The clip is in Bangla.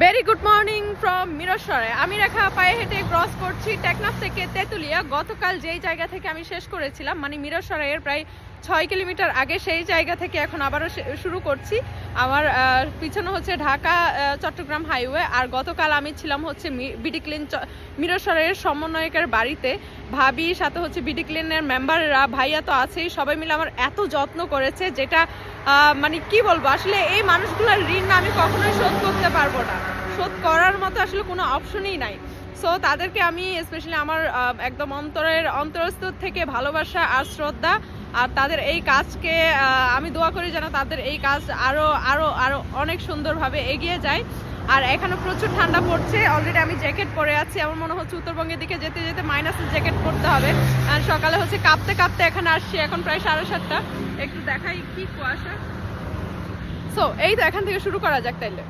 Very good morning from Mirsarai. আমি রেখা পায়ে হেঁটে ক্রস করছি টেকনাফ থেকে তেঁতুলিয়া। গতকাল যেই জায়গা থেকে আমি শেষ করেছিলাম, মানে মিরসরাইয়ের প্রায় 6 কিলোমিটার আগে, সেই জায়গা থেকে এখন আবারও শুরু করছি। আমার পিছনে হচ্ছে ঢাকা চট্টগ্রাম হাইওয়ে। আর গতকাল আমি ছিলাম হচ্ছে বিডি ক্লিন মিরসরাইয়ের সমন্বয়কের বাড়িতে। ভাবি সাথে হচ্ছে বিডি ক্লিনের মেম্বাররা, ভাইয়া তো আছেই, সবাই মিলে আমার এত যত্ন করেছে, যেটা মানে কি বলবো, আসলে এই মানুষগুলোর ঋণ না আমি কখনোই শোধ করতে পারবো না। শোধ করার মতো আসলে কোনো অপশনই নাই। সো তাদেরকে আমি স্পেশালি আমার একদম অন্তরস্থ থেকে ভালোবাসা আর শ্রদ্ধা। আর তাদের এই কাজকে আমি দোয়া করি যেন তাদের এই কাজ আরো আরো আরো অনেক সুন্দরভাবে এগিয়ে যায়। আর এখানে প্রচুর ঠান্ডা পড়ছে, অলরেডি আমি জ্যাকেট পরে আছি। আমার মনে হচ্ছে উত্তরবঙ্গের দিকে যেতে যেতে মাইনাসের জ্যাকেট পরতে হবে। আর সকালে হচ্ছে কাঁপতে কাঁপতে এখানে আসছি, এখন প্রায় 7:30। একটু দেখাই কি কুয়াশা। সো এই তো, এখান থেকে শুরু করা যাক তাইলে।